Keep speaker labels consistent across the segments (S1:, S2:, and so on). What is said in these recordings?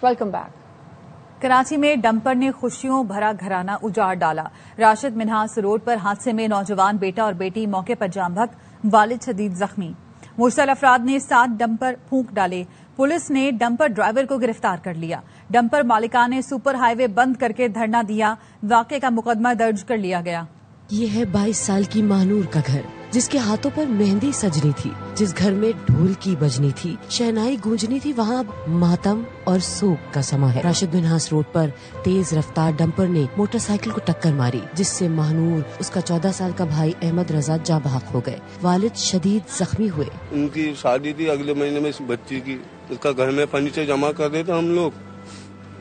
S1: Welcome back.
S2: Karachi में dumper ने खुशियों भरा घराना उजाड़ डाला। राशिद मिन्हास रोड पर हादसे में नौजवान बेटा और बेटी मौके पर जाम बहक, वालिद शदीद जख्मी। मुश्तल अफराद ने 7 डंपर फूंक डाले। पुलिस ने डंपर ड्राइवर को गिरफ्तार कर लिया। डंपर मालिका ने सुपर हाईवे बंद करके धरना दिया। वाक़े का मुकदमा दर्ज कर लिया गया।
S3: ये है 22 साल की महानूर का घर, जिसके हाथों पर मेहंदी सजनी थी, जिस घर में ढोल की बजनी थी, शहनाई गूंजनी थी, वहाँ मातम और सोग का समा है। राशिद मिन्हास रोड पर तेज रफ्तार डंपर ने मोटरसाइकिल को टक्कर मारी, जिससे महानूर, उसका 14 साल का भाई अहमद रजा जाँ बहक हो गए। वालिद शदीद जख्मी हुए।
S4: उनकी शादी थी अगले महीने में इस बच्ची की। उसका घर में फर्नीचर जमा कर रहे थे हम लोग,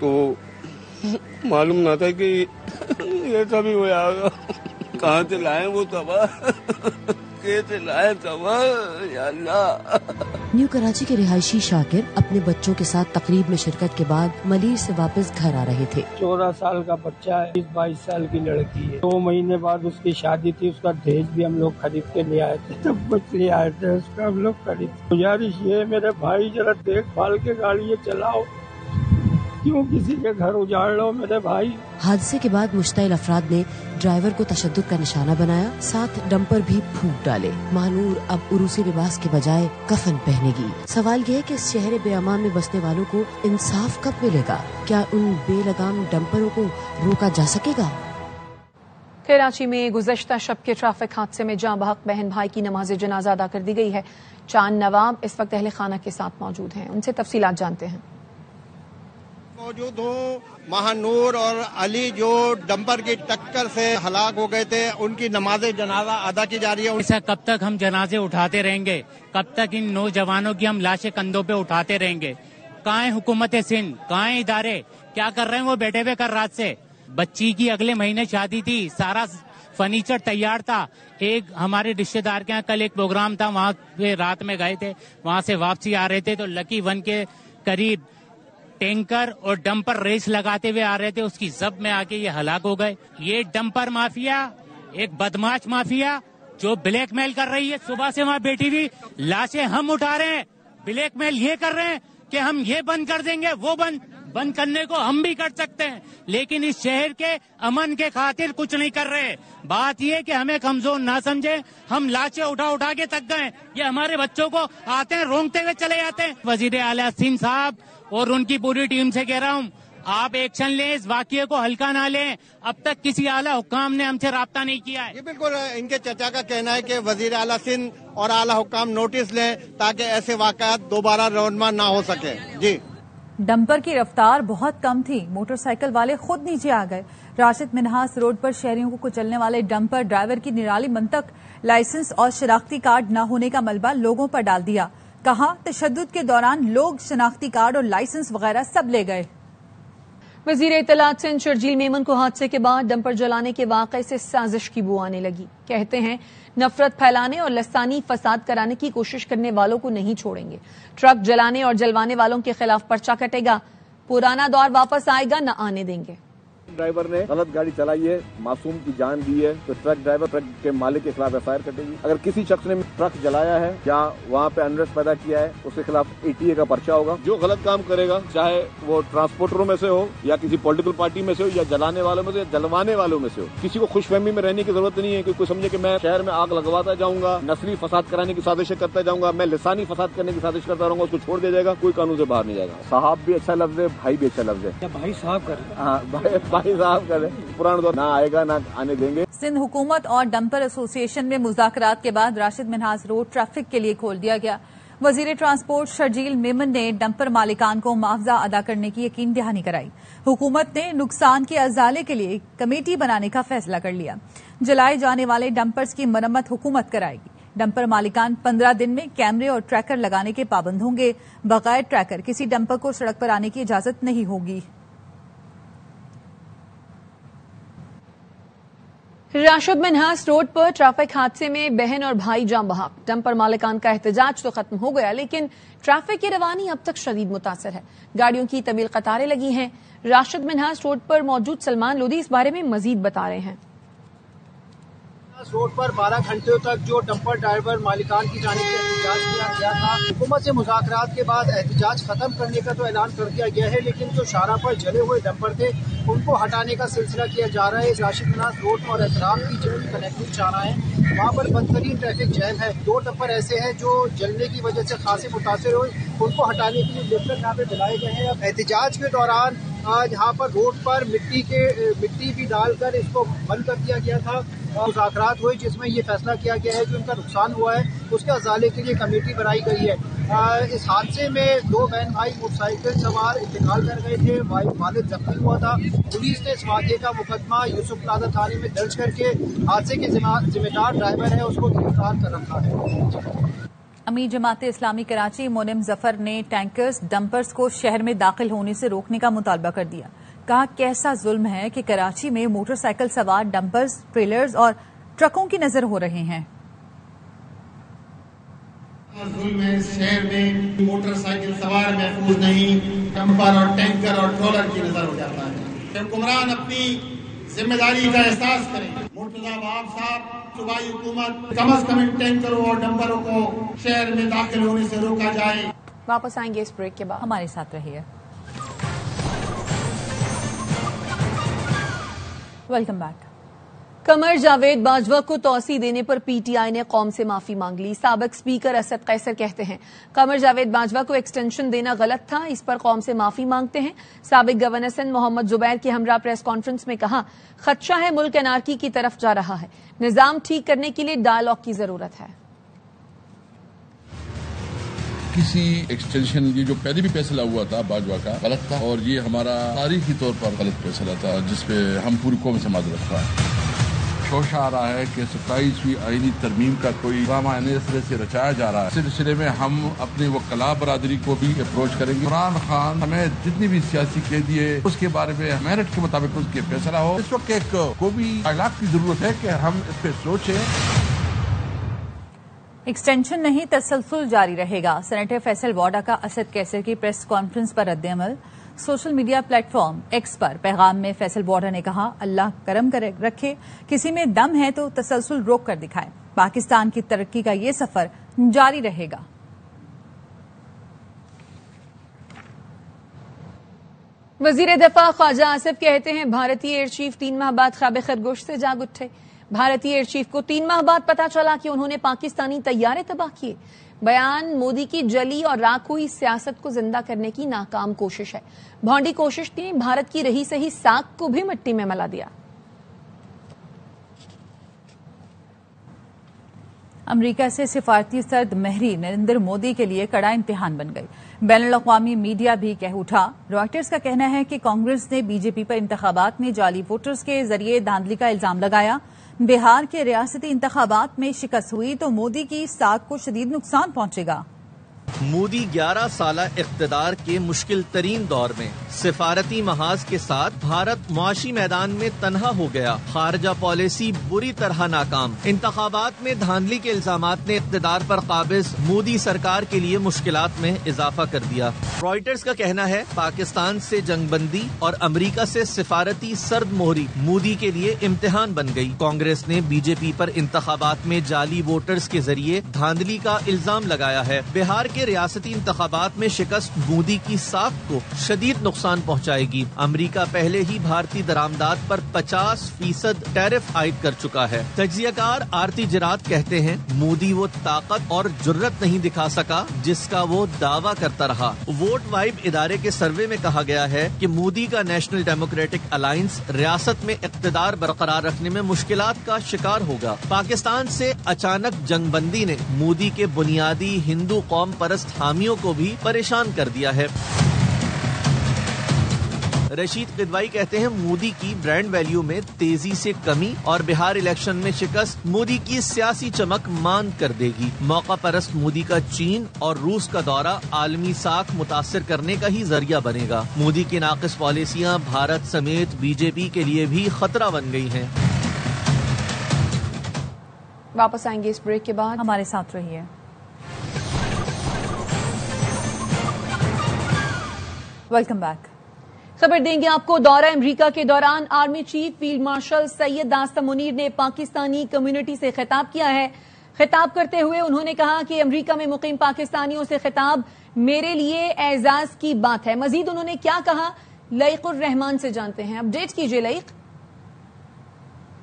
S4: तो मालूम ना था कि ये सभी हो जाएगा। कहाँ से लाए वो तबाह, कैसे लाए तबाह, या अल्लाह।
S3: न्यू कराची के रिहायशी शाकिर अपने बच्चों के साथ तकरीब में शिरकत के बाद मलीर से वापस घर आ रहे थे।
S5: 14 साल का बच्चा है, 22 साल की लड़की है। 2 महीने बाद उसकी शादी थी, उसका दहेज भी हम लोग खरीद के ले आए थे। सब कुछ ले आए थे, उसका हम लोग खरीद। गुजारिश ये मेरे भाई, जरा देखभाल के गाड़ी ये चलाओ, क्यों किसी के घर उजाड़ लो मेरे भाई।
S3: हादसे के बाद मुश्तइल अफराद ने ड्राइवर को तशद्दुद का निशाना बनाया, साथ डंपर भी फूंक डाले। महानूर अब उरूसी लिबास के बजाय कफन पहनेगी। सवाल ये है कि शहर बेअमान में बसने वालों को इंसाफ कब मिलेगा? क्या उन बेलगाम डंपरों को रोका जा सकेगा?
S1: कराची में गुज़श्ता शब के ट्रैफिक हादसे में जाँ बहक बहन भाई की नमाज जनाजा अदा कर दी गई है। चांद नवाब इस वक्त अहले खाना के साथ मौजूद हैं, उनसे तफसीलात जानते हैं।
S6: मौजूद हूँ। महानूर और अली जो डंपर की टक्कर से हलाक हो गए थे, उनकी नमाज जनाजा अदा की जा रही है।
S7: ऐसा कब तक हम जनाजे उठाते रहेंगे? कब तक इन नौजवानों की हम लाशें कंधों पे उठाते रहेंगे? कहाँ है हुकूमत सिंध? कहाँ है इदारे? क्या कर रहे हैं वो बैठे हुए कर रात से? बच्ची की अगले महीने शादी थी, सारा फर्नीचर तैयार था। एक हमारे रिश्तेदार के यहाँ कल एक प्रोग्राम था, वहाँ पे रात में गए थे, वहाँ से वापसी आ रहे थे तो लकी वन के करीब टैंकर और डंपर रेस लगाते हुए आ रहे थे, उसकी जब में आके ये हलाक हो गए। ये डंपर माफिया एक बदमाश माफिया जो ब्लैकमेल कर रही है, सुबह से वहाँ बैठी हुई लाशें हम उठा रहे हैं। ब्लैकमेल ये कर रहे हैं कि हम ये बंद कर देंगे, वो बंद करने को हम भी कर सकते हैं, लेकिन इस शहर के अमन के खातिर कुछ नहीं कर रहे। बात ये कि हमें कमजोर ना समझे, हम लाशें उठा के थक गए। ये हमारे बच्चों को आते हैं रोंगते हुए चले जाते हैं। वजीर आला सिंध साहब और उनकी पूरी टीम से कह रहा हूँ, आप एक्शन लें, इस वाकये को हल्का ना लें। अब तक किसी आला हुक्काम ने हमसे राब्ता नहीं किया है।
S6: ये बिल्कुल इनके चचा का कहना है कि वजीर आला सिंध और आला हुक्काम नोटिस लें ताकि ऐसे वाकयात दोबारा रौनमा ना हो सके। जी,
S2: डंपर की रफ्तार बहुत कम थी, मोटरसाइकिल वाले खुद नीचे आ गए। राशिद मिन्हास रोड पर शहरियों को कुचलने वाले डंपर ड्राइवर की निराली मंतक, लाइसेंस और शनाख्ती कार्ड न होने का मलबा लोगों पर डाल दिया। कहा, तशद्दुद के दौरान लोग शनाख्ती कार्ड और लाइसेंस वगैरह सब ले गए।
S1: वजीर इत्तलात सिंध शर्जील मेमन को हादसे के बाद डंपर जलाने के वाक़े से साजिश की बू आने लगी। कहते हैं, नफरत फैलाने और लसानी फसाद कराने की कोशिश करने वालों को नहीं छोड़ेंगे। ट्रक जलाने और जलवाने वालों के खिलाफ पर्चा कटेगा। पुराना दौर वापस आएगा, न आने देंगे।
S8: ड्राइवर ने गलत गाड़ी चलाई है, मासूम की जान दी है, तो ट्रक ड्राइवर, ट्रक के मालिक के खिलाफ एफआईआर कटेगी। अगर किसी शख्स ने ट्रक जलाया है या वहाँ पे अनरेस्ट पैदा किया है, उसके खिलाफ एटीए का पर्चा होगा। जो गलत काम करेगा, चाहे वो ट्रांसपोर्टरों में से हो या किसी पॉलिटिकल पार्टी में से हो या जलाने वालों में से या जलवाने वालों में से हो, किसी को खुशफहमी में रहने की जरूरत नहीं है कि कोई समझे कि मैं शहर में आग लगवाता जाऊंगा, नस्ली फसाद कराने की साजिशें करता जाऊंगा, मैं लिसानी फसाद करने की साजिश करता रहूंगा, उसको छोड़ दिया जाएगा, कोई कानून से बाहर नहीं जाएगा। साहब भी अच्छा लफ्ज है, भाई भी अच्छा लफ्ज है।
S5: भाई साहब कर,
S8: हाँ भाई साहब करे। पुराना दौर ना आएगा, ना आने देंगे।
S2: सिंध हुकूमत और डंपर एसोसिएशन में मुज़ाकरात के बाद राशिद मिन्हास रोड ट्रैफिक के लिए खोल दिया गया। वजीर ट्रांसपोर्ट शर्जील मेमन ने डंपर मालिकान को मुआवजा अदा करने की यकीन दहानी कराई। हुकूमत ने नुकसान के अजाले के लिए कमेटी बनाने का फैसला कर लिया। जलाए जाने वाले डंपर्स की मरम्मत हुकूमत कराएगी। डंपर मालिकान 15 दिन में कैमरे और ट्रैकर लगाने के पाबंद होंगे। बगैर ट्रैकर किसी डंपर को सड़क पर आने की इजाजत नहीं होगी।
S1: राशिद मिन्हास रोड पर ट्रैफिक हादसे में बहन और भाई जाँ बहक। डंपर मालिकान का एहतजाज तो खत्म हो गया, लेकिन ट्रैफिक की रवानी अब तक शदीद मुतासर है। गाड़ियों की तवील कतारें लगी हैं। राशिद मिन्हास रोड पर मौजूद सलमान लोधी इस बारे में मजीद बता रहे हैं।
S9: रोड पर 12 घंटों तक जो डंपर ड्राइवर मालिकान की जानिब से एहतजाज किया गया था, हुकूमत से मुज़ाकरात के बाद एहतजाज खत्म करने का तो ऐलान कर दिया गया है, लेकिन जो शाहराह पर जले हुए डंपर थे उनको हटाने का सिलसिला किया जा रहा है। राशिद मिन्हास रोड और एहतराम की जो कनेक्टिंग शाहराह है वहाँ पर बदतरीन ट्रैफिक जैम है। 2 डंपर ऐसे हैं जो जलने की वजह से खासे मुतासिर हुए, उनको हटाने के लिए लेकर यहाँ पे बुलाए गए हैं। अब एहतजाज के दौरान यहाँ पर रोड पर मिट्टी भी डालकर इसको बंद कर दिया गया था। मुज़ाकरात हुए जिसमें ये फैसला किया गया है कि उनका नुकसान हुआ है उसके अजाले के लिए कमेटी बनाई गई है। इस हादसे में 2 बहन भाई मोटरसाइकिल सवार इंतकाल कर गए थे, वालिद जख्मी हुआ था। पुलिस ने इस वाक़े का मुकदमा यूसुफ प्लाजा थाने में दर्ज करके हादसे के जिम्मेदार ड्राइवर है उसको गिरफ्तार कर रखा है।
S2: अमीर जमात इस्लामी कराची मोनिम जफर ने टैंकर्स डंपर्स को शहर में दाखिल होने से रोकने का मुतालबा कर दिया। कहा कैसा जुल्म है कि कराची में मोटरसाइकिल सवार डंपर्स, ट्रेलर्स और ट्रकों की नजर हो रहे हैं।
S10: जुल्म है इस शहर में, मोटरसाइकिल सवार महफूज नहीं, डंपर और टैंकर और ट्रोलर की नजर हो जाता है। हुक्मरान अपनी जिम्मेदारी का एहसास करें। मुर्तजा वहाब साहब, सूबाई हुकूमत कम अज कम इन टैंकरों और डंपरों को शहर में दाखिल होने से रोका जाए।
S1: वापस आएंगे इस ब्रेक के बाद,
S2: हमारे साथ रहिए। Welcome back.
S1: कमर जावेद बाजवा को तौसी देने पर पीटीआई ने कौम से माफी मांग ली। साबिक स्पीकर असद कैसर कहते हैं कमर जावेद बाजवा को एक्सटेंशन देना गलत था, इस पर कौम से माफी मांगते हैं। साबिक गवर्नर सिंध मोहम्मद जुबैर के हमरा प्रेस कॉन्फ्रेंस में कहा खदशा है मुल्क एनार्की की तरफ जा रहा है, निजाम ठीक करने के लिए डायलॉग की जरूरत है।
S11: किसी एक्सटेंशन ये जो पहले भी फैसला हुआ था बाजवा का गलत था और ये हमारा तारीखी तौर पर गलत फैसला था जिसपे हम पूरी कौम से माजरत खा है। शोशा आ रहा है कि 27वीं आईनी तरमीम का कोई ड्रामा नए सिरे से रचाया जा रहा है। सिलसिले में हम अपनी वकला बरादरी को भी अप्रोच करेंगे। इमरान खान हमें जितनी भी सियासी कैदी है उसके बारे में मेरिट के मुताबिक उसके फैसला हो। इस वक्त एक को भी डायलॉग की जरूरत है कि हम इस पे सोचें।
S2: एक्सटेंशन नहीं, तसलसल जारी रहेगा। सेनेटर फैसल वाडा का असद कैसर की प्रेस कॉन्फ्रेंस पर रद्द-ए-अमल। सोशल मीडिया प्लेटफॉर्म एक्स पर पैगाम में फैसल वाडा ने कहा अल्लाह करम करे रखे, किसी में दम है तो तसलसल रोक कर दिखाए। पाकिस्तान की तरक्की का ये सफर जारी रहेगा।
S1: वजीर दफा ख्वाजा आसिफ कहते हैं भारतीय एयर चीफ 3 माह बाद ख्वाब खरगोश से जाग उठे। भारतीय एयर चीफ को 3 माह बाद पता चला कि उन्होंने पाकिस्तानी तैयारे तबाह किए। बयान मोदी की जली और राख हुई सियासत को जिंदा करने की नाकाम कोशिश है। भौंडी कोशिश ने भारत की रही सही साख को भी मिट्टी में मिला दिया।
S2: अमेरिका से सिफारती सर्द महरी नरेंद्र मोदी के लिए कड़ा इम्तिहान बन गई। बैनुल-अक़वामी मीडिया भी कह उठा। रॉयटर्स का कहना है कि कांग्रेस ने बीजेपी पर इंतखाबात में जाली वोटर्स के जरिए धांधली का इल्जाम लगाया। बिहार के रियासती इंतखाबात में शिकस्त हुई तो मोदी की साख को शदीद नुकसान पहुंचेगा।
S12: मोदी 11 साला इक़्तिदार के मुश्किल तरीन दौर में सिफारती महाज के साथ भारत मुआशी मैदान में तन्हा हो गया। खारजा पॉलिसी बुरी तरह नाकाम। इंतखाबात में धांधली के इल्जामात ने इक़्तिदार पर काबिज मोदी सरकार के लिए मुश्किलात में इजाफा कर दिया। रॉयटर्स का कहना है पाकिस्तान से जंगबंदी और अमेरिका से सिफारती सर्द मोहरी मोदी के लिए इम्तिहान बन गई। कांग्रेस ने बीजेपी पर इंतखाबात में जाली वोटर्स के जरिए धांधली का इल्जाम लगाया है। बिहार के रियासती इंतखाबात में शिकस्त मोदी की साख को शदीद नुकसान पहुंचाएगी। अमेरिका पहले ही भारतीय दरामदात पर 50% टैरिफ आयद कर चुका है। तज्जियाकार आरती जिरात कहते हैं मोदी वो ताकत और जुर्रत नहीं दिखा सका जिसका वो दावा करता रहा। वोट वाइब इदारे के सर्वे में कहा गया है कि मोदी का नेशनल डेमोक्रेटिक अलायंस रियासत में इक़्तिदार बरकरार रखने में मुश्किलात का शिकार होगा। पाकिस्तान से अचानक जंगबंदी ने मोदी के बुनियादी हिंदू कौम परस्त हामियों को भी परेशान कर दिया है। रशीद किदवाई कहते हैं मोदी की ब्रांड वैल्यू में तेजी से कमी और बिहार इलेक्शन में शिकस्त मोदी की सियासी चमक मांद कर देगी। मौका परस्त मोदी का चीन और रूस का दौरा आलमी साख मुतासिर करने का ही जरिया बनेगा। मोदी की नाकिस पॉलिसियां भारत समेत बीजेपी के लिए भी खतरा बन गई हैं।
S1: वापस आएंगे इस ब्रेक के बाद,
S2: हमारे साथ रहिए। Welcome back.
S1: खबर देंगे आपको। दौरा अमेरिका के दौरान army chief field marshal Syed Asim Munir ने पाकिस्तानी कम्युनिटी से खिताब किया है। खिताब करते हुए उन्होंने कहा कि अमेरिका में मुकीम पाकिस्तानियों से खिताब मेरे लिए एजाज की बात है। मजीद उन्होंने क्या कहा, लईक उर रहमान से जानते हैं। अपडेट कीजिए लईक।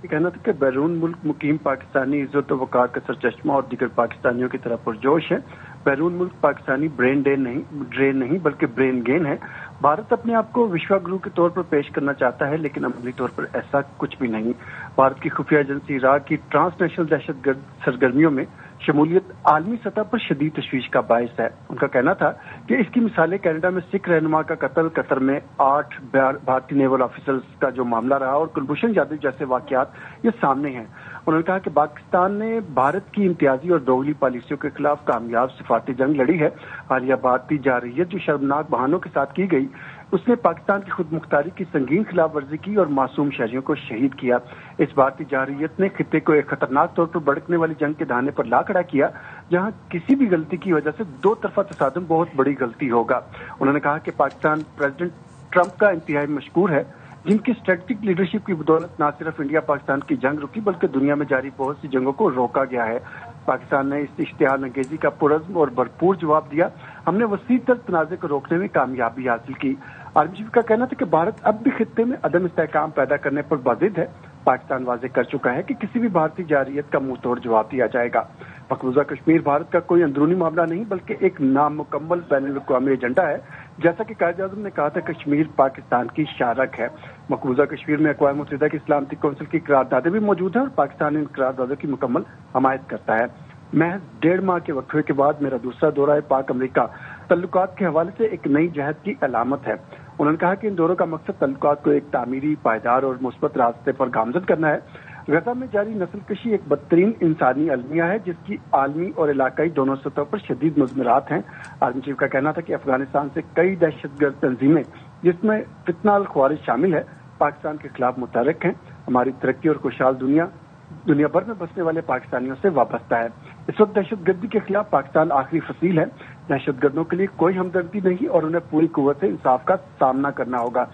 S13: कहना था कि बैरून मुल्क मुकीम पाकिस्तानी इज्जत व वक़ार का सरचश्मा और दीगर पाकिस्तानियों की तरह पुरजोश है। बैरून मुल्क पाकिस्तानी ब्रेन ड्रेन नहीं बल्कि ब्रेन गेन है। भारत अपने आप को विश्वगुरु के तौर पर पेश करना चाहता है, लेकिन अमली तौर पर ऐसा कुछ भी नहीं। भारत की खुफिया एजेंसी इराक की ट्रांसनेशनल दहशतगर्द सरगर्मियों में शमूलियत आलमी सतह पर शदीद तशवीश का बायस है। उनका कहना था कि इसकी मिसालें कनाडा में सिख रहनुमा का कत्ल, कतर में 8 भारतीय नेवल ऑफिसर्स का जो मामला रहा और कुलभूषण जाधव जैसे वाकयात ये सामने हैं। उन्होंने कहा कि पाकिस्तान ने भारत की इम्तियाजी और दोगली पॉलिसियों के खिलाफ कामयाब सिफारती जंग लड़ी है। हालिया भारतीय जारहियत जो शर्मनाक बहानों के साथ की गई, उसने पाकिस्तान की खुद मुख्तारी की संगीन खिलाफ वर्जी की और मासूम शहरियों को शहीद किया। इस भारतीय जारहियत ने खित्ते को एक खतरनाक तौर पर भड़कने वाली जंग के दाने पर ला खड़ा किया, जहां किसी भी गलती की वजह से दो तरफा तसादम बहुत बड़ी गलती होगा। उन्होंने कहा कि पाकिस्तान प्रेसिडेंट ट्रंप का इंतहाई मशकूर है, जिनकी स्ट्रेटेजिक लीडरशिप की बदौलत न सिर्फ इंडिया पाकिस्तान की जंग रुकी बल्कि दुनिया में जारी बहुत सी जंगों को रोका गया है। पाकिस्तान ने इस इश्तिहार अंगेजी का पुरज़्म और भरपूर जवाब दिया। हमने वसी तर तनाज़े को रोकने में कामयाबी हासिल की। आर्मी चीफ का कहना था कि भारत अब भी खित्ते में अदम इस्तेहकाम पैदा करने पर बाजिद है। पाकिस्तान वाज़ेह कर चुका है कि किसी भी भारतीय जारहियत का मुंह तोड़ जवाब दिया जाएगा। मकबूजा कश्मीर भारत का कोई अंदरूनी मामला नहीं बल्कि एक नामुकम्मल बैनुल-अक़वामी एजेंडा है। जैसा कि कायद-ए-आज़म ने कहा था, कश्मीर पाकिस्तान की शारक है। मकबूजा कश्मीर में अक़वाम मुत्तहिदा की सलामती कौंसिल की करारदादें भी मौजूद हैं और पाकिस्तान इन करारदादों की मुकम्मल हमायत करता है। महज 1.5 माह के वक्फे के बाद मेरा दूसरा दौरा है पाक अमरीका तल्लुकात के हवाले से एक नई जहद की अलामत है। उन्होंने कहा कि इन दौरों का मकसद तल्लुकात को एक तामीरी, पायदार और मुस्बत रास्ते पर गामजद करना है। गजा में जारी नस्लकशी एक बदतरीन इंसानी अलमिया है, जिसकी आलमी और इलाकाई दोनों सतह पर शदीद मुज़मरात हैं। आर्मी चीफ का कहना था कि अफगानिस्तान से कई दहशतगर्द तंजीमें, जिसमें फितना अल ख्वारिज शामिल है, पाकिस्तान के खिलाफ मुतहर्रिक हैं। हमारी तरक्की और खुशहाल दुनिया भर में बसने वाले पाकिस्तानियों से वाबस्ता है। इस वक्त दहशतगर्दी के खिलाफ पाकिस्तान आखिरी फसील है। दहशतगर्दों के लिए कोई हमदर्दी नहीं और उन्हें पूरी कुव्वत से इंसाफ का सामना करना होगा।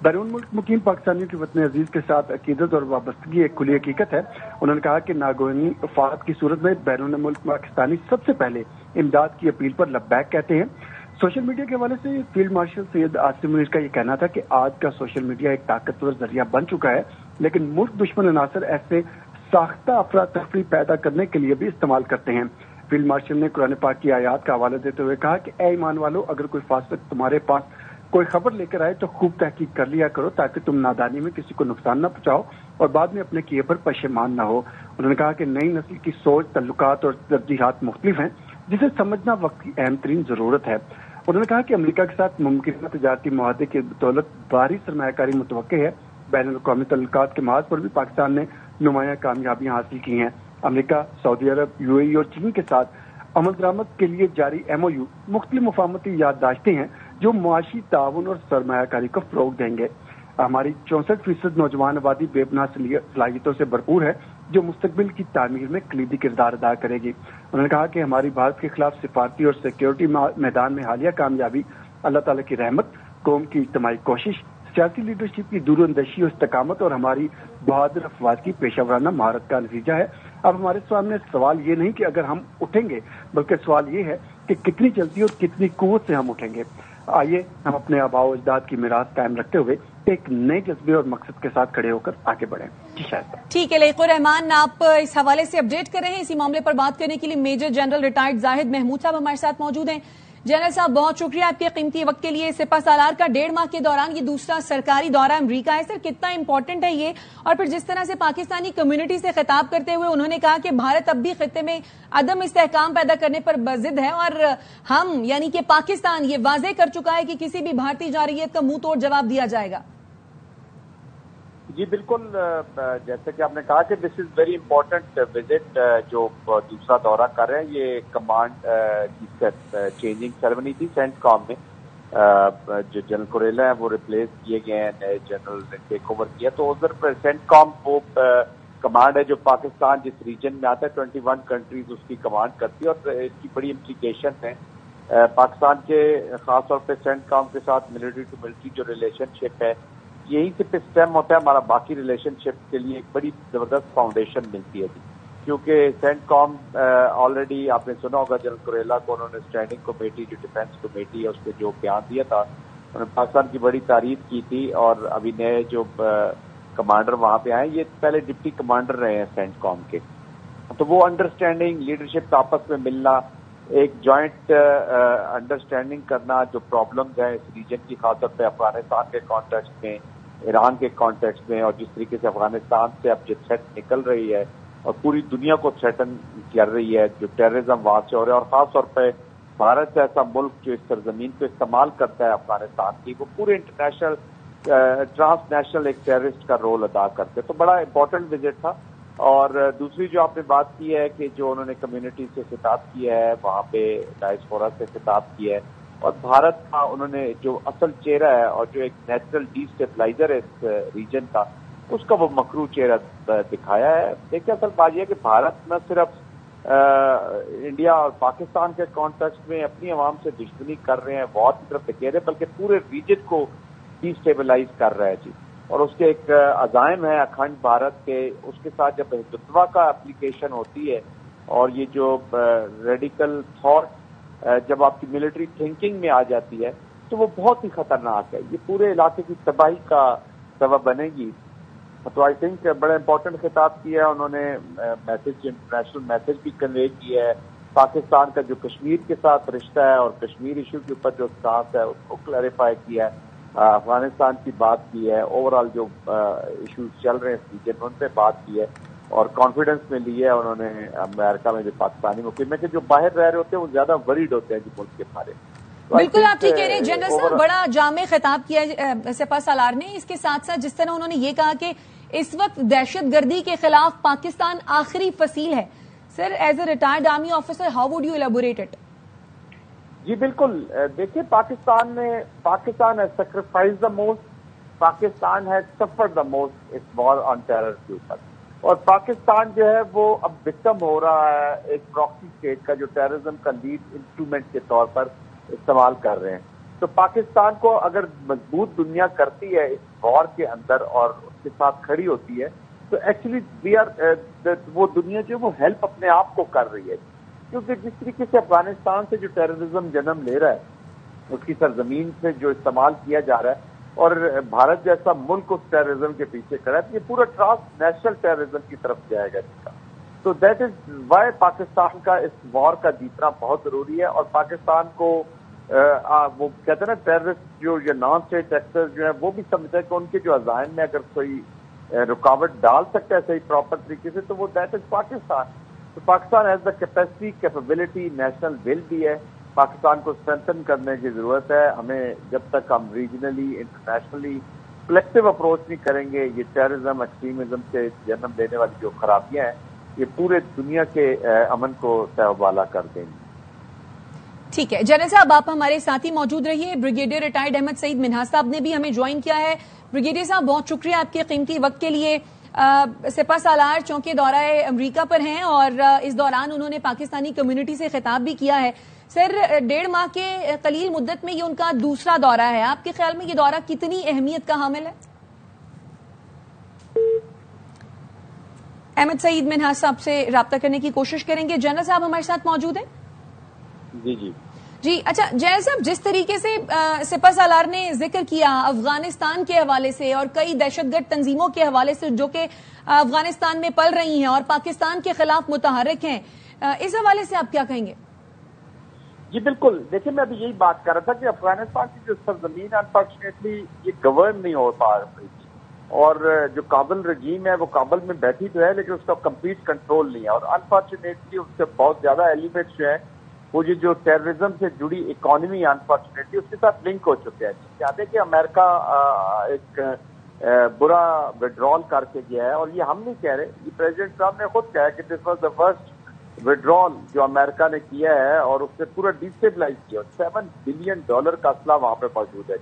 S13: बैरून मुल्क मुकीम पाकिस्तानियों की वतन अजीज के साथ अकीदत और वाबस्तगी एक खुली हकीकत है। उन्होंने कहा कि नागवानी अफवाद की सूरत में बैरून मुल्क पाकिस्तानी सबसे पहले इमदाद की अपील पर लब्बैक कहते हैं। सोशल मीडिया के हवाले से फील्ड मार्शल सैयद आसिम मुनीर का ये कहना था कि आज का सोशल मीडिया एक ताकतवर जरिया बन चुका है, लेकिन मुल्क दुश्मन अनासर ऐसे साख्ता अफरा तफरी पैदा करने के लिए भी इस्तेमाल करते हैं। फील्ड मार्शल ने कुरान पाक की आयात का हवाला देते हुए कहा कि ए ईमान वालों, अगर कोई फासिक तुम्हारे पास कोई खबर लेकर आए तो खूब तहकीक कर लिया करो, ताकि तुम नादानी में किसी को नुकसान न पहुंचाओ और बाद में अपने किए पर पशेमान न हो। उन्होंने कहा कि नई नस्ल की सोच, तल्लुकात और तरजीहात मुख्तलिफ हैं, जिसे समझना वक्त की अहम तरीन जरूरत है। उन्होंने कहा कि अमेरिका के साथ मुमकिन तजारती मुआहदे की बदौलत बाहरी सरमायाकारी मुतवक्के है। बैनुल-अक़वामी तल्लुकात के महाज पर भी पाकिस्तान ने नुमाया कामयाबियां हासिल की हैं। अमेरिका, सऊदी अरब, यूएई और चीन के साथ अमल दरामद के लिए जारी MOU मुख्तलिफ मुफाहमती याददाश्तें हैं जो मुआशी ताउन और सरमायाकारी को फरोग देंगे। हमारी 64% नौजवान आबादी बेपनाह सलाहियतों से भरपूर है, जो मुस्तकबिल की तामीर में कलीदी किरदार अदा करेगी। उन्होंने कहा कि हमारी भारत के खिलाफ सिफारती और सिक्योरिटी मैदान में हालिया कामयाबी अल्लाह ताला की रहमत, कौम की इज्तिमाई कोशिश, सियासी लीडरशिप की दूरअंदेशी और इस्तकामत और हमारी बहादुर अफवाज की पेशा वराना महारत का नतीजा है। अब हमारे सामने सवाल ये नहीं कि अगर हम उठेंगे, बल्कि सवाल ये है कि कितनी जल्दी और कितनी कुव्वत से हम उठेंगे। आइए हम अपने आबाओ अजदाद की मिरास कायम रखते हुए एक नए जज्बे और मकसद के साथ खड़े होकर आगे बढ़ें।
S1: ठीक है लईक उर रहमान, आप इस हवाले से अपडेट कर रहे हैं। इसी मामले पर बात करने के लिए major general retired Zahid Mahmood sahab हमारे साथ मौजूद हैं। जनरल साहब, बहुत शुक्रिया आपके कीमती वक्त के लिए। सिपा सालार का 1.5 माह के दौरान ये दूसरा सरकारी दौरा अमेरिका है। सर, कितना इंपॉर्टेंट है ये? और फिर जिस तरह से पाकिस्तानी कम्युनिटी से खिताब करते हुए उन्होंने कहा कि भारत अब भी खित्ते में अदम इस्तेहकाम पैदा करने पर बजिद है और हम यानी कि पाकिस्तान ये वाजे कर चुका है कि किसी भी भारतीय जारहियत का मुंह तोड़ जवाब दिया जाएगा।
S14: जी बिल्कुल, जैसे कि आपने कहा कि this is very important visit जो दूसरा दौरा कर रहे हैं। ये कमांड की चेंजिंग सेरेमनी थी सेंटकॉम में। जो जनरल कोरेला है वो रिप्लेस किए गए हैं, नए जनरल ने टेक ओवर किया। तो उधर सेंटकॉम वो कमांड है जो पाकिस्तान जिस रीजन में आता है 21 कंट्रीज उसकी कमांड करती है और इसकी बड़ी इम्प्लीकेशन है پاکستان کے خاص طور پہ سینٹ کام کے ساتھ ملٹری ٹو ملٹری جو ریلیشن شپ ہے یہی سے پہ اسٹیم ہوتا ہے ہمارا باقی ریلیشن شپ کے لیے ایک بڑی زبردست فاؤنڈیشن ملتی ہے کیونکہ سینٹ کام آلریڈی آپ نے سنا ہوگا جنرل کوریلا کو انہوں نے اسٹینڈنگ کمیٹی جو ڈیفینس کمیٹی ہے اس پہ جو بیان دیا تھا انہوں نے پاکستان کی بڑی تعریف کی تھی اور ابھی نئے جو کمانڈر وہاں پہ آئے یہ پہلے ڈپٹی کمانڈر رہے ہیں سینٹ کام کے تو وہ انڈرسٹینڈنگ لیڈرشپ کا آپس میں ملنا ایک جوائنٹ انڈرسٹینڈنگ کرنا جو پرابلمز ہیں اس ریجن کی خاص طور پہ افغانستان کے کانٹیکسٹ میں ایران کے کانٹیکسٹ میں اور جس طریقے سے افغانستان سے اب جو تھریٹ نکل رہی ہے اور پوری دنیا کو تھریٹن کر رہی ہے جو ٹیررزم وہاں سے ہو رہا ہے اور خاص طور پہ بھارت جیسا ملک جو اس سرزمین کو استعمال کرتا ہے افغانستان کی وہ پورے انٹرنیشنل ٹرانس نیشنل ایک ٹیررسٹ کا رول ادا کرتے تو بڑا امپورٹنٹ وزٹ تھا اور دوسری جو آپ نے بات کی ہے کہ جو انہوں نے کمیونٹی سے خطاب کیا ہے وہاں پہ ڈائسپورا سے خطاب کیا ہے اور بھارت کا انہوں نے جو اصل چہرہ ہے اور جو ایک نیچرل ڈی اسٹیبلائزر ہے اس ریجن کا اس کا وہ مکرو چہرہ دکھایا ہے دیکھیں اصل بات یہ ہے کہ بھارت نہ صرف انڈیا اور پاکستان کے کانٹیکسٹ میں اپنی عوام سے دشمنی کر رہے ہیں وار کی طرف دکھے رہے بلکہ پورے ریجن کو ڈی اسٹیبلائز کر رہا ہے جی اور اس کے ایک عزائم ہے اکھنڈ بھارت کے اس کے ساتھ جب ہندوتوا کا اپلیکیشن ہوتی ہے اور یہ جو ریڈیکل تھاٹ جب آپ کی ملٹری تھنکنگ میں آ جاتی ہے تو وہ بہت ہی خطرناک ہے یہ پورے علاقے کی تباہی کا سبب بنے گی تو آئی تھنک بڑا امپورٹنٹ خطاب کیا ہے انہوں نے میسج انٹرنیشنل میسج بھی کنوے کیا ہے پاکستان کا جو کشمیر کے ساتھ رشتہ ہے اور کشمیر ایشو کے اوپر جو سانس ہے اس کو کلیریفائی کیا ہے افغانستان کی بات کی ہے اوور آل جو ایشوز چل رہے ہیں اس ریجن ان پہ بات کی ہے اور کانفیڈنس میں لی ہے انہوں نے امریکہ میں جو پاکستانی مقیم ہے کہ جو باہر رہ رہے ہوتے ہیں وہ زیادہ وریڈ ہوتے ہیں جو ملک کے بارے
S1: بالکل آپ ٹھیک کہہ رہے ہیں جنرل صاحب بڑا جامع خطاب کیا سپہ سالار نے اس کے ساتھ ساتھ جس طرح انہوں نے یہ کہا کہ اس وقت دہشت گردی کے خلاف پاکستان آخری فصیل ہے sir as a retired army officer how would you elaborate it
S14: جی بالکل دیکھیے Pakistan has sacrifice the most Pakistan has suffer the most us war on terror کے اوپر اور پاکستان جو ہے وہ اب وکٹم ہو رہا ہے ایک پراکسی اسٹیٹ کا جو ٹیررزم کا لیڈ انسٹرومنٹ کے طور پر استعمال کر رہے ہیں تو پاکستان کو اگر مضبوط دنیا کرتی ہے اس وار کے اندر اور اس کے ساتھ کھڑی ہوتی ہے تو ایکچولی وہ دنیا جو وہ ہیلپ اپنے آپ کو کر رہی ہے کیونکہ جس طریقے سے افغانستان سے جو ٹیررزم جنم لے رہا ہے اس کی سرزمین سے جو استعمال کیا جا رہا ہے اور بھارت جیسا ملک اس ٹیررزم کے پیچھے کھڑا ہے تو یہ پورا ٹرانس نیشنل ٹیررزم کی طرف جائے گا اس کا تو دیٹ از وائی پاکستان کا اس وار کا جیتنا بہت ضروری ہے اور پاکستان کو وہ کہتے ہیں نا ٹیررسٹ جو یہ نان اسٹیٹ ایکٹر جو ہے وہ بھی سمجھتے ہیں کہ ان کے جو عزائم میں اگر کوئی رکاوٹ ڈال سکتا ہے صحیح پراپر طریقے سے تو وہ دیٹ از پاکستان تو Pakistan has the capacity capability national will بھی ہے پاکستان کو اسٹرینتھن کرنے کی ضرورت ہے ہمیں جب تک ہم ریجنلی انٹرنیشنلی کلیکٹو اپروچ نہیں کریں گے یہ ٹیررزم ایکسٹریمزم سے جنم لینے والی جو خرابیاں ہیں یہ پورے دنیا کے امن کو تہوالا کر دیں گے
S1: ٹھیک ہے جنرل صاحب آپ ہمارے ساتھ ہی موجود رہیے بریگیڈیئر ریٹائرڈ احمد سعید منہاس صاحب نے بھی ہمیں جوائن کیا ہے بریگیڈیئر صاحب بہت شکریہ آپ کے قیمتی وقت کے لیے سپہ سالار چونکہ دورہ امریکہ پر ہیں اور اس دوران انہوں نے پاکستانی کمیونٹی سے خطاب بھی کیا ہے سر 1.5 ماہ کے قلیل مدت میں یہ ان کا دوسرا دورہ ہے آپ کے خیال میں یہ دورہ کتنی اہمیت کا حامل ہے احمد سعید منہاس صاحب سے رابطہ کرنے کی کوشش کریں گے جنرل صاحب ہمارے ساتھ موجود ہیں جی اچھا جنرل صاحب جس طریقے سے سپہ سالار نے ذکر کیا افغانستان کے حوالے سے اور کئی دہشت گرد تنظیموں کے حوالے سے جو کہ افغانستان میں پل رہی ہیں اور پاکستان کے خلاف متحرک ہیں اس حوالے سے آپ کیا کہیں گے
S14: جی بالکل دیکھیں میں ابھی یہی بات کر رہا تھا کہ افغانستان کی جو سرزمین انفارچونیٹلی یہ گورن نہیں ہو پا رہی اور جو کابل رجیم ہے وہ کابل میں بیٹھی تو ہے لیکن اس کا کمپلیٹ کنٹرول نہیں ہے اور انفارچونیٹلی اس سے بہت زیادہ ایلیمنٹس جو ہیں وہ جو ٹیررزم سے جڑی اکانومی انفارچونیٹلی اس کے ساتھ لنک ہو چکے ہیں یاد ہے کہ امریکہ ایک برا وڈرال کر کے گیا ہے اور یہ ہم نہیں کہہ رہے یہ پریزیڈنٹ ٹرمپ نے خود کہا کہ this was the first withdrawal جو امریکہ نے کیا ہے اور اس سے پورا ڈیسٹیبلائز کیا $7 بلین کا اسلحہ وہاں پہ موجود ہے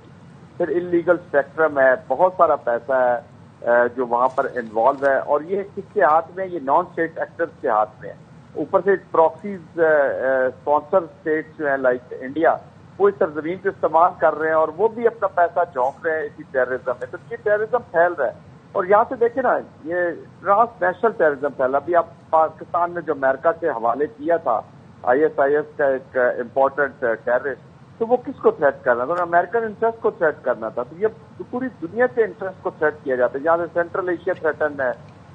S14: پھر انلیگل اسپیکٹرم ہے بہت سارا پیسہ ہے جو وہاں پر انوالو ہے اور یہ کس کے ہاتھ میں یہ نان اسٹیٹ ایکٹرز کے ہاتھ میں ہے اوپر سے پراکسیز اسپانسر اسٹیٹس جو ہیں لائک انڈیا وہ اس سرزمین کو استعمال کر رہے ہیں اور وہ بھی اپنا پیسہ جھونک رہے ہیں اسی ٹیررزم میں. تو یہ ٹیررزم پھیل رہا ہے اور یہاں سے دیکھیں نا یہ ٹرانس نیشنل ٹیررزم پھیلا. ابھی آپ پاکستان میں جو امریکہ کے حوالے کیا تھا ISIS کا ایک امپورٹنٹ ٹیررسٹ, تو وہ کس کو تھریٹ کرنا تھا؟ امریکن انٹرسٹ کو تھریٹ کرنا تھا. تو یہ پوری دنیا کے انٹرسٹ کو تھریٹ کیا جاتا ہے. یہاں سے سینٹرل ایشیا تھریٹن ہے,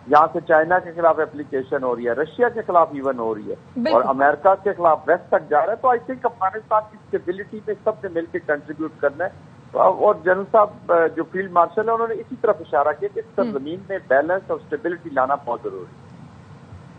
S14: یہاں سے چائنا کے خلاف اپلیکیشن ہو رہی ہے, رشیا کے خلاف ایون ہو رہی ہے اور امریکہ کے خلاف ویسٹ تک جا رہا ہے. تو آئی تھنک افغانستان کی اسٹیبلٹی میں سب نے مل کے کنٹریبیوٹ کرنا ہے. اور جنرل صاحب جو فیلڈ مارشل ہے انہوں نے اسی طرف اشارہ کیا کہ سرزمین میں بیلنس اور اسٹیبلٹی لانا بہت ضروری ہے.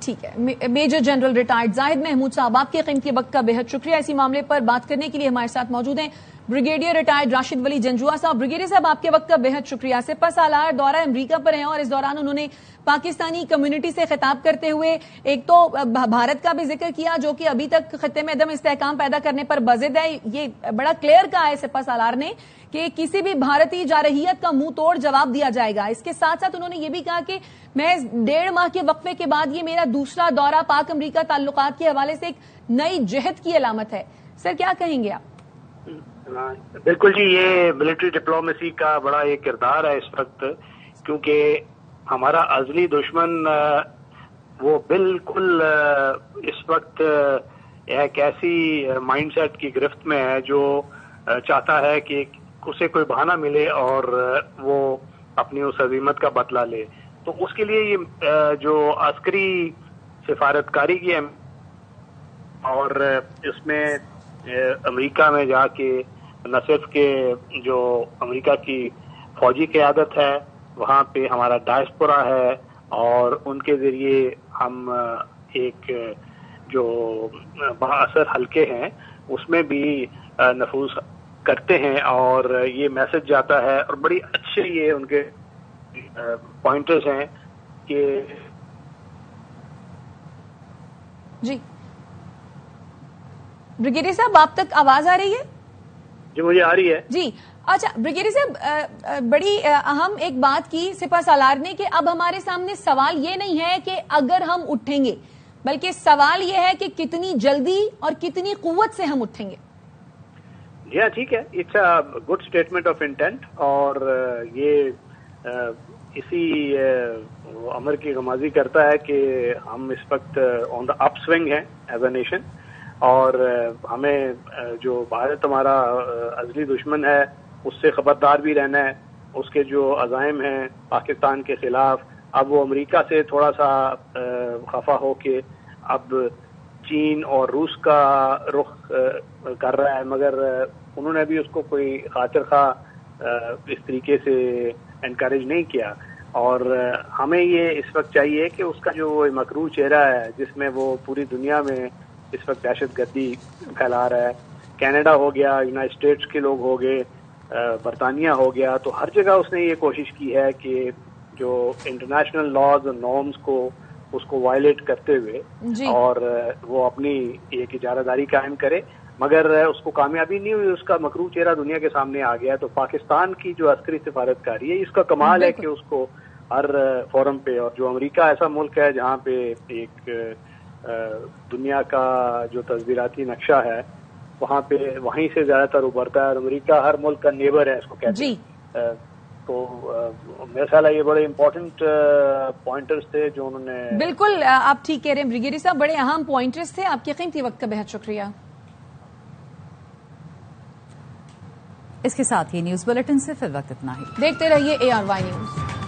S1: ٹھیک ہے, میجر جنرل ریٹائرڈ زاہد محمود صاحب, آپ کے قیمتی وقت کا بہت شکریہ. اسی معاملے پر بات کرنے کے لیے ہمارے ساتھ موجود ہیں بریگیڈیئر ریٹائرڈ راشد ولی جنجوعہ صاحب. بریگیڈیئر صاحب, آپ کے وقت کا بہت شکریہ. سپہ سالار دورہ امریکہ پر ہیں اور اس دوران انہوں نے پاکستانی کمیونٹی سے خطاب کرتے ہوئے ایک تو بھارت کا بھی ذکر کیا جو کہ ابھی تک خطے میں عدم استحکام پیدا کرنے پر بضد ہے. یہ بڑا کلیئر کہا ہے سپہ سالار نے کہ کسی بھی بھارتی جارحیت کا منہ توڑ جواب دیا جائے گا. اس کے ساتھ ساتھ انہوں نے یہ بھی کہا کہ میں 1.5 ماہ کے وقفے کے بعد یہ میرا دوسرا دورہ پاک امریکہ تعلقات کے حوالے سے ایک نئی جہد کی علامت ہے. سر, کیا کہیں گے آپ؟
S15: بالکل جی, یہ ملٹری ڈپلومیسی کا بڑا ایک کردار ہے اس وقت, کیونکہ ہمارا ازلی دشمن وہ بالکل اس وقت ایک ایسی مائنڈ سیٹ کی گرفت میں ہے جو چاہتا ہے کہ اسے کوئی بہانہ ملے اور وہ اپنی اس عظیمت کا بدلہ لے. تو اس کے لیے یہ جو عسکری سفارتکاری کی ہے اور اس میں امریکہ میں جا کے نہ صرف کہ جو امریکہ کی فوجی قیادت ہے وہاں پہ ہمارا ڈائسپورا ہے اور ان کے ذریعے ہم ایک جو بااثر حلقے ہیں اس میں بھی نفوذ کرتے ہیں اور یہ میسج جاتا ہے اور بڑی اچھے یہ ان کے پوائنٹرز ہیں کہ
S1: جی بریگیڈیئر صاحب, آپ تک آواز آ رہی ہے؟
S15: جی مجھے آ رہی ہے.
S1: جی اچھا بریگیڈیئر صاحب, بڑی اہم ایک بات کی سپہ سالار نے کہ اب ہمارے سامنے سوال یہ نہیں ہے کہ اگر ہم اٹھیں گے, بلکہ سوال یہ ہے کہ کتنی جلدی اور کتنی قوت سے ہم اٹھیں گے.
S15: جی ہاں ٹھیک ہے, it's a good statement of intent اور یہ اسی امر کی غمازی کرتا ہے کہ ہم اس وقت آن دا اپ سوئنگ ہیں ایز اے نیشن اور ہمیں جو بھارت ہمارا ازلی دشمن ہے اس سے خبردار بھی رہنا ہے. اس کے جو عزائم ہیں پاکستان کے خلاف, اب وہ امریکہ سے تھوڑا سا خفا ہو کے اب چین اور روس کا رخ کر رہا ہے, مگر انہوں نے بھی اس کو کوئی خاطر خواہ اس طریقے سے انکریج نہیں کیا. اور ہمیں یہ اس وقت چاہیے کہ اس کا جو مکروہ چہرہ ہے جس میں وہ پوری دنیا میں اس وقت دہشت گردی پھیلا رہا ہے, کینیڈا ہو گیا, یونائٹڈ اسٹیٹس کے لوگ ہو گئے, برطانیہ ہو گیا, تو ہر جگہ اس نے یہ کوشش کی ہے کہ جو انٹرنیشنل لاز اور نارمز کو اس کو وائلیٹ کرتے ہوئے اور وہ اپنی ایک اجارہ داری قائم کرے, مگر اس کو کامیابی نہیں ہوئی. اس کا مکروہ چہرہ دنیا کے سامنے آ گیا. تو پاکستان کی جو عسکری سفارتکاری ہے اس کا کمال ہے کہ اس کو ہر فورم پہ, اور جو امریکہ ایسا ملک ہے جہاں پہ ایک دنیا کا جو تصویراتی نقشہ ہے وہاں پہ وہیں سے زیادہ تر ابھرتا ہے, اور امریکہ ہر ملک کا نیبر ہے اس کو کہتے ہیں. تو میرا خیال ہے یہ بڑے امپورٹنٹ پوائنٹرز تھے جو انہوں نے.
S1: بالکل آپ ٹھیک کہہ رہے ہیں بریگیڈیئر صاحب, بڑے اہم پوائنٹرز تھے. آپ کے قیمتی وقت کا بہت شکریہ.
S2: اس کے ساتھ ہی نیوز بلیٹن سے فی الوقت اتنا ہی.
S1: دیکھتے رہیے ARY نیوز.